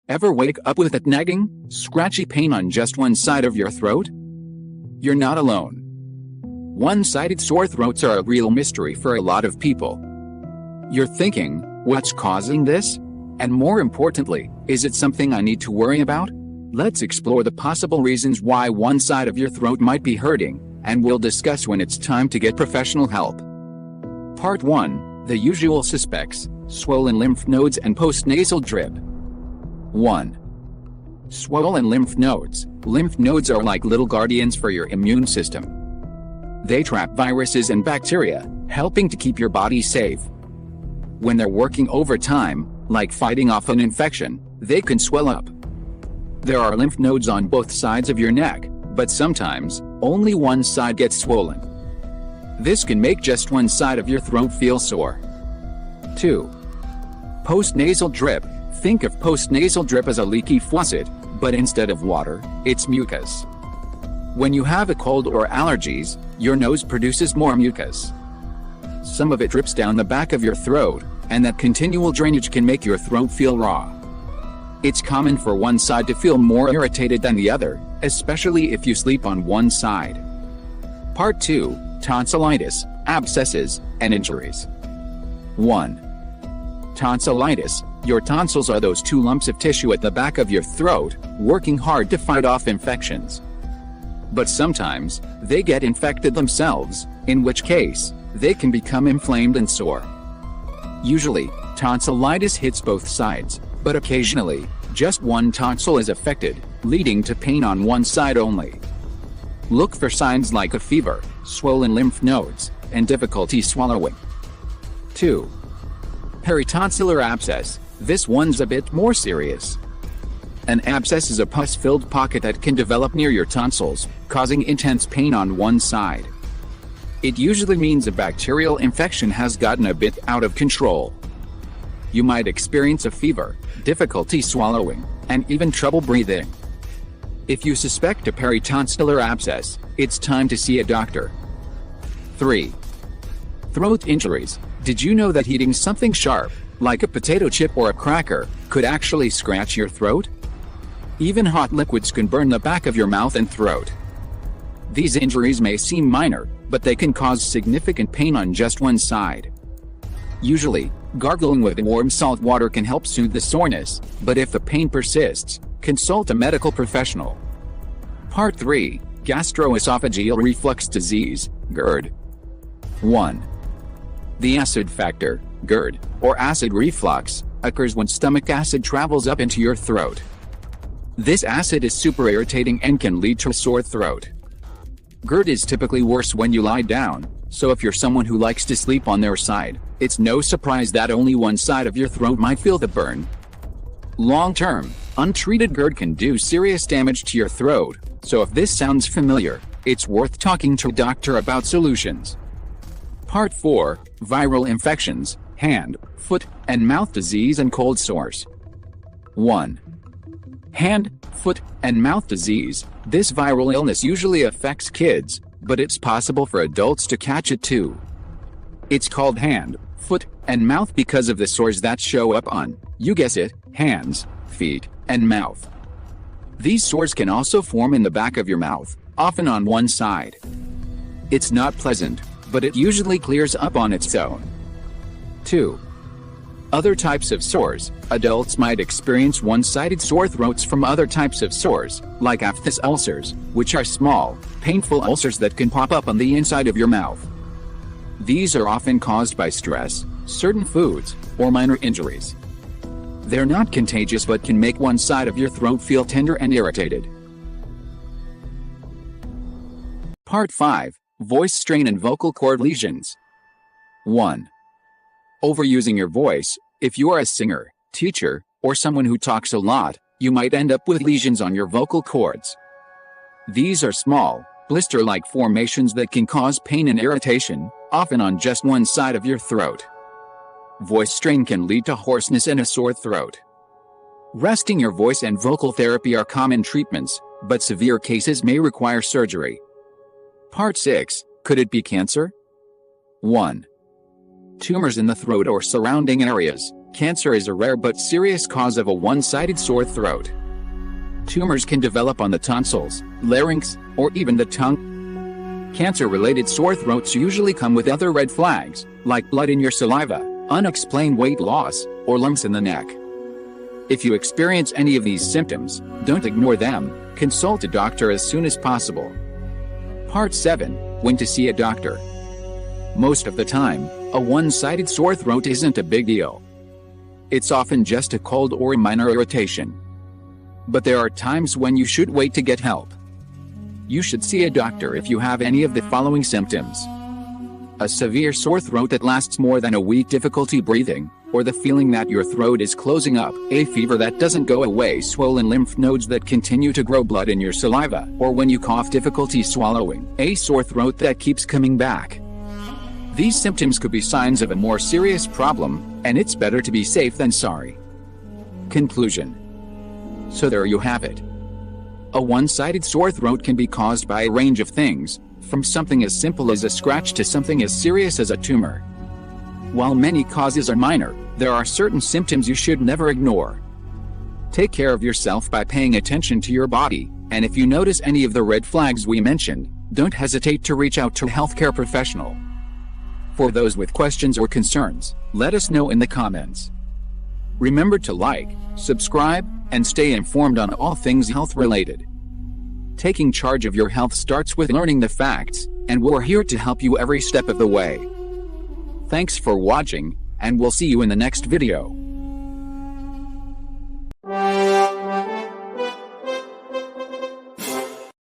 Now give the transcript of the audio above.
Ever wake up with that nagging, scratchy pain on just one side of your throat? You're not alone. One-sided sore throats are a real mystery for a lot of people. You're thinking, what's causing this? And more importantly, is it something I need to worry about? Let's explore the possible reasons why one side of your throat might be hurting, and we'll discuss when it's time to get professional help. Part 1. The usual suspects: swollen lymph nodes and postnasal drip. 1. Swollen lymph nodes. Lymph nodes are like little guardians for your immune system. They trap viruses and bacteria, helping to keep your body safe. When they're working overtime, like fighting off an infection, they can swell up. There are lymph nodes on both sides of your neck, but sometimes, only one side gets swollen. This can make just one side of your throat feel sore. 2. Postnasal drip. Think of postnasal drip as a leaky faucet, but instead of water, it's mucus. When you have a cold or allergies, your nose produces more mucus. Some of it drips down the back of your throat, and that continual drainage can make your throat feel raw. It's common for one side to feel more irritated than the other, especially if you sleep on one side. Part 2. Tonsillitis, abscesses, and injuries. 1. Tonsillitis. Your tonsils are those two lumps of tissue at the back of your throat, working hard to fight off infections. But sometimes, they get infected themselves, in which case, they can become inflamed and sore. Usually, tonsillitis hits both sides, but occasionally, just one tonsil is affected, leading to pain on one side only. Look for signs like a fever, swollen lymph nodes, and difficulty swallowing. 2. Peritonsillar abscess. This one's a bit more serious. An abscess is a pus-filled pocket that can develop near your tonsils, causing intense pain on one side. It usually means a bacterial infection has gotten a bit out of control. You might experience a fever, difficulty swallowing, and even trouble breathing. If you suspect a peritonsillar abscess, it's time to see a doctor. 3. Throat injuries. Did you know that eating something sharp, like a potato chip or a cracker, could actually scratch your throat? Even hot liquids can burn the back of your mouth and throat. These injuries may seem minor, but they can cause significant pain on just one side. Usually, gargling with warm salt water can help soothe the soreness, but if the pain persists, consult a medical professional. Part 3. Gastroesophageal reflux disease, GERD. 1. The acid factor, GERD, or acid reflux, occurs when stomach acid travels up into your throat. This acid is super irritating and can lead to a sore throat. GERD is typically worse when you lie down, so if you're someone who likes to sleep on their side, it's no surprise that only one side of your throat might feel the burn. Long-term, untreated GERD can do serious damage to your throat, so if this sounds familiar, it's worth talking to a doctor about solutions. Part 4. Viral infections, hand, foot, and mouth disease and cold sores. 1. Hand, foot, and mouth disease. This viral illness usually affects kids, but it's possible for adults to catch it too. It's called hand, foot, and mouth because of the sores that show up on, you guess it, hands, feet, and mouth. These sores can also form in the back of your mouth, often on one side. It's not pleasant, but it usually clears up on its own. 2. Other types of sores. Adults might experience one-sided sore throats from other types of sores, like aphthous ulcers, which are small, painful ulcers that can pop up on the inside of your mouth. These are often caused by stress, certain foods, or minor injuries. They're not contagious but can make one side of your throat feel tender and irritated. Part 5. Voice strain and vocal cord lesions. 1. Overusing your voice. If you are a singer, teacher, or someone who talks a lot, you might end up with lesions on your vocal cords. These are small, blister-like formations that can cause pain and irritation, often on just one side of your throat. Voice strain can lead to hoarseness and a sore throat. Resting your voice and vocal therapy are common treatments, but severe cases may require surgery. Part 6. Could it be cancer? 1. Tumors in the throat or surrounding areas. Cancer is a rare but serious cause of a one-sided sore throat. Tumors can develop on the tonsils, larynx, or even the tongue. Cancer-related sore throats usually come with other red flags, like blood in your saliva, unexplained weight loss, or lumps in the neck. If you experience any of these symptoms, don't ignore them. Consult a doctor as soon as possible. Part 7. When to see a doctor. Most of the time, a one-sided sore throat isn't a big deal. It's often just a cold or a minor irritation. But there are times when you should wait to get help. You should see a doctor if you have any of the following symptoms: a severe sore throat that lasts more than a week, difficulty breathing, or the feeling that your throat is closing up, a fever that doesn't go away, swollen lymph nodes that continue to grow, blood in your saliva, or when you cough, difficulty swallowing, a sore throat that keeps coming back. These symptoms could be signs of a more serious problem, and it's better to be safe than sorry. Conclusion. So there you have it. A one-sided sore throat can be caused by a range of things, from something as simple as a scratch to something as serious as a tumor. While many causes are minor, there are certain symptoms you should never ignore. Take care of yourself by paying attention to your body, and if you notice any of the red flags we mentioned, don't hesitate to reach out to a healthcare professional. For those with questions or concerns, let us know in the comments. Remember to like, subscribe, and stay informed on all things health-related. Taking charge of your health starts with learning the facts, and we're here to help you every step of the way. Thanks for watching, and we'll see you in the next video.